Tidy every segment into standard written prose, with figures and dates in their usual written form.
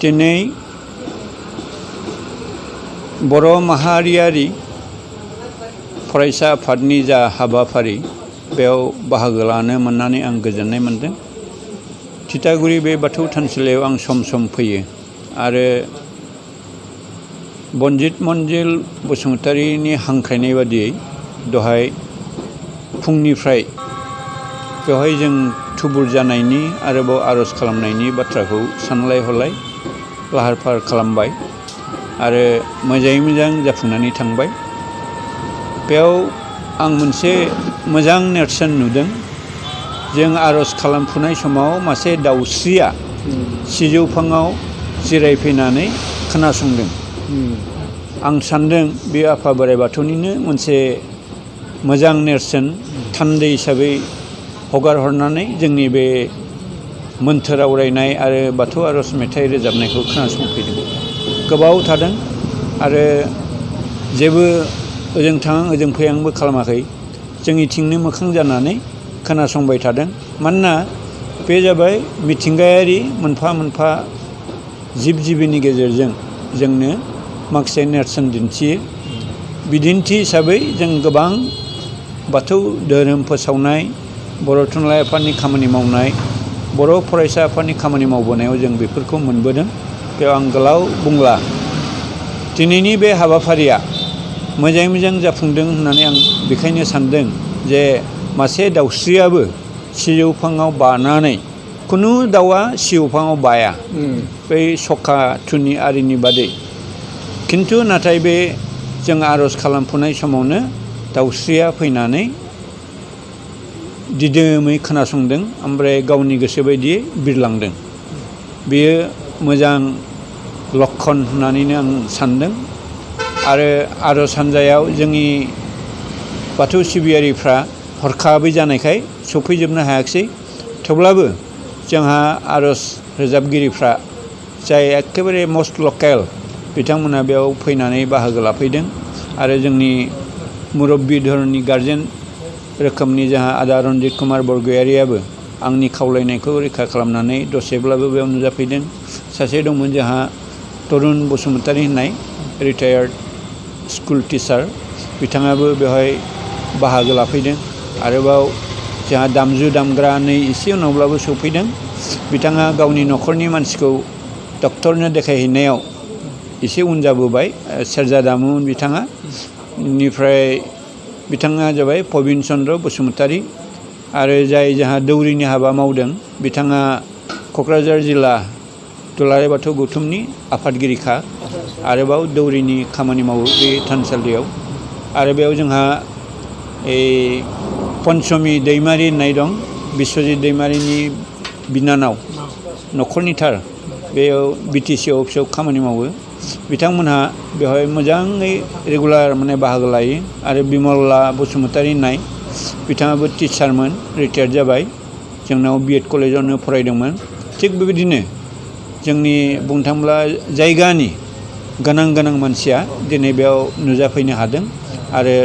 दिनै बर' माहारियारि फरायसा आफादनि जा हाबाफारि बेयाव बाहागो लानो मोननानै आं गोजोननाय मोनदों। थिथागुरि बे बाथौ थानसालियाव आं सम सम फैयो आरो बनजित मन्जिल बसुमतारीनि हांख्रायनाय बादियै दहाय फुंनिफ्राय बेवहाय जों थुबुर जानायनि आरोबाव आर'ज खालामनायनि बाथ्राखौ सानलाय हलाय लाहार फाहार खालामबाय आरो मोजाङै मोजां जाफुंनानै थांबाय। बेयाव आं मोनसे मोजां नेरसोन नुदों। जों आर'ज खालामफुनाय समाव मासे दाउस्रिया सिजौफाङाव जिरायफैनानै खोनासंदों। आं सान्दों बे आफा बोराइ बाथौनिनो मोनसे मोजां नेरसोन थान्दै हिसाबै हगार हरनानै जोंनि बे मोन्थोर आवरायनाय आरो बाथौ आर'ज मेथाइ रोजाबनायखौ खोनासंफैदों। गोबाव थादों आरो जेबो ओजों थां ओजों फैयांबो खालामाखै, जोंनिथिंनो मोखां जानानै खोनासंबाय थादों। मानोना बे जाबाय मिथिंगायारि मोनफा मोनफा जिब जिबिनि गेजेरजों जोंनो माखासे नेरसोन दिन्थियो। बिदिन्थि हिसाबै जों गोबां बाथौ धोरोम फोसावनाय, बर' थुनलाइ आफादनि खामानि मावनाय, बर' फरायसा आफादनि खामानि मावबोनायाव जों बेफोरखौ मोनबोदों। बेयाव आं गोलाव बुंला। दिनैनि बे हाबाफारिया मोजाङै मोजां जाफुंदों होननानै आं बेखायनो सान्दों जे मासे दाउस्रियाबो सिजौफाङाव बानानै, खुनु दाउआ सिजौफाङाव बाया बै सखा थुनि आरिनि बादै। खिन्थु नाथाय बे जों आर'ज खालामफुनाय समावनो दाउस्रिया फैनानै दिदोमै खोनासंदों ओमफ्राय गावनि गोसो बायदियै बिरलांदों। बेयो मोजां लक्षन होननानैनो आं सान्दों। आरो आर'ज हान्जायाव जोंनि बाथौ सिबियारिफ्रा हरखाबै जानायखाय सफैजोबनो हायाखिसै। थेवब्लाबो जोंहा आर'ज रोजाबगिरिफ्रा जाय एखेबारे मस्ट लकेल बिथांमोना बेयाव फैनानै बाहागो लाफैदों। आरो जोंनि मुरब्बि धोरोमनि गारजेन रोखोमनि जोंहा आदा रन्जित कुमार बरगयारियाबो आंनि खावलायनायखौ रैखा खालामनानै दसेब्लाबो बेयाव नुजाफैदों। सासे दंमोन जोंहा तरुन बसुमतारी होननाय रिटायार्ड स्कुल टिचार, बिथाङाबो बेवहाय बाहागो लाफैदों। आरोबाव जोंहा दामजु दामग्रा नै एसे उनावब्लाबो सफैदों। बिथाङा गावनि न'खरनि मानसिखौ डक्टरनो देखायहैनायाव एसे उन जाबोबाय, सेरजा दामोमोन बिथाङा। बेनिफ्राय बिथाङा जाबाय प्रबिन चन्द्र बसुमतारी। आरो जाय जोंहा दौरिनि हाबा मावदों बिथाङा क'क्राझार जिल्ला दुलाराय बाथौ गौथुमनि आफादगिरिखा, आरोबाव दौरिनि खामानि मावो बे थानसालियाव। आरो बेयाव जोंहा पन्चमी दैमारि होननाय दं, बिस्वजित दैमारिनि बिनानाव, न'खरनिथार, बेयाव BTC अफिसाव खामानि मावो। बिथांमोनहा बेवहाय मोजाङै रेगुलार बाहागो लायो। आरो बिमला बसुमतारी होननाय बिथाङाबो टिचारमोन, रिटायार्ड जाबाय, जोंनाव B.Ed कलेजावनो फरायदोंमोन। थिग बेबायदिनो जोंनि बुंनो थाङोब्ला जायगानि गोनां गोनां मानसिया दिनै बेयाव नुजाफैनो हादों आरो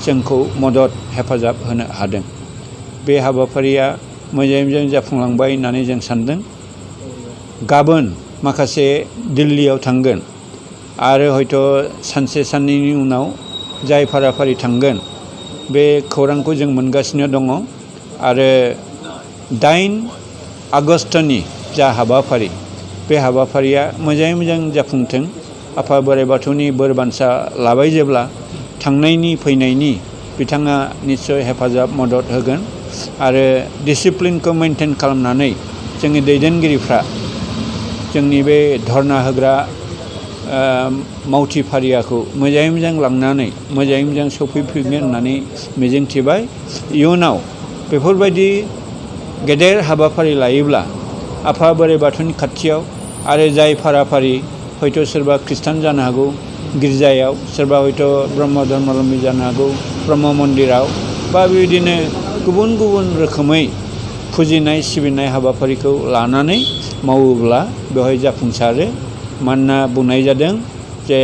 जोंखौ मदद हेफाजाब होनो हादों। बे हाबाफारिया मोजाङै मोजां जाफुंलांबाय होननानै जों सान्दों। गाबोन माखासे दिल्लीयाव थांगोन आरो हयथ' सानसे साननैनि उनाव जाय फाराफारि थांगोन बे खौरांखौ जों मोनगासिनो दङ। आरो 8 आगष्टनि जा हाबाफारि, बे हाबाफारिया मोजाङै मोजां जाफुंथों। आफा बोराइ बाथौनि बोर बान्सा लाबाय जेब्ला थांनायनि फैनायनि बिथाङा निस्सय हेफाजाब मदद होगोन। आरो डिसिप्लिनखौ मेनटेन खालामनानै जोंनि दैदेनगिरिफ्रा जोंनि बे धर्ना होग्रा मावथि फारियाखौ मोजाङै मोजां लांनानै मोजाङै मोजां सफैफिनगोन होननानै मिजिंथिबाय। इयुनाव बेफोरबायदि गेदेर हाबाफारि लायोब्ला आफा बोराइ बाथौनि खाथियाव आरो जाय फाराफारि हयथ' सोरबा खृष्टान जानो हागौ गिर्जायाव, सोरबा हयथ' ब्रह्म धर्मावलम्बी जानो हागौ ब्रह्म मन्दिराव, बा बेबायदिनो गुबुन गुबुन रोखोमै फुजिनाय सिबिनाय हाबाफारिखौ लानानै मावोब्ला बेवहाय जाफुंसारो। मानोना बुंनाय जादों जे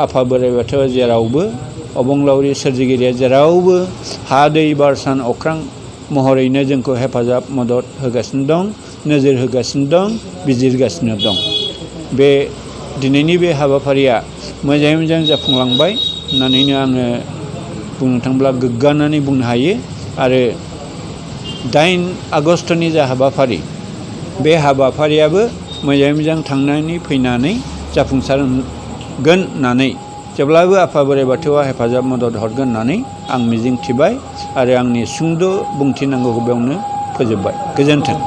आफा बोराइ बाथौआ जेरावबो, अबंलावरि सोरजिगिरिया जेरावबो हा दै बार सान अख्रां महरैनो जोंखौ हेफाजाब मदद होगासिनो दं, नोजोर होगासिनो दं, बिजिरगासिनो दं। बे दिनैनि बे हाबाफारिया मोजाङै मोजां जाफुंलांबाय होननानैनो आङो बुंनो थांब्ला गोग्गानानै बुंनो हायो। आरो 8 आगस्टनि जा हाबाफारि बे हाबाफारियाबो मोजाङै मोजां थांनानै फैनानै जाफुंसारगोन होननानै जेब्लाबो आफा बोराइ बाथौआ हेफाजाब मदद हरगोन होननानै आं मिजिंथिबाय आरो आंनि सुंद' बुंथिनांगौखौ बेयावनो फोजोबबाय। गोजोन्थों।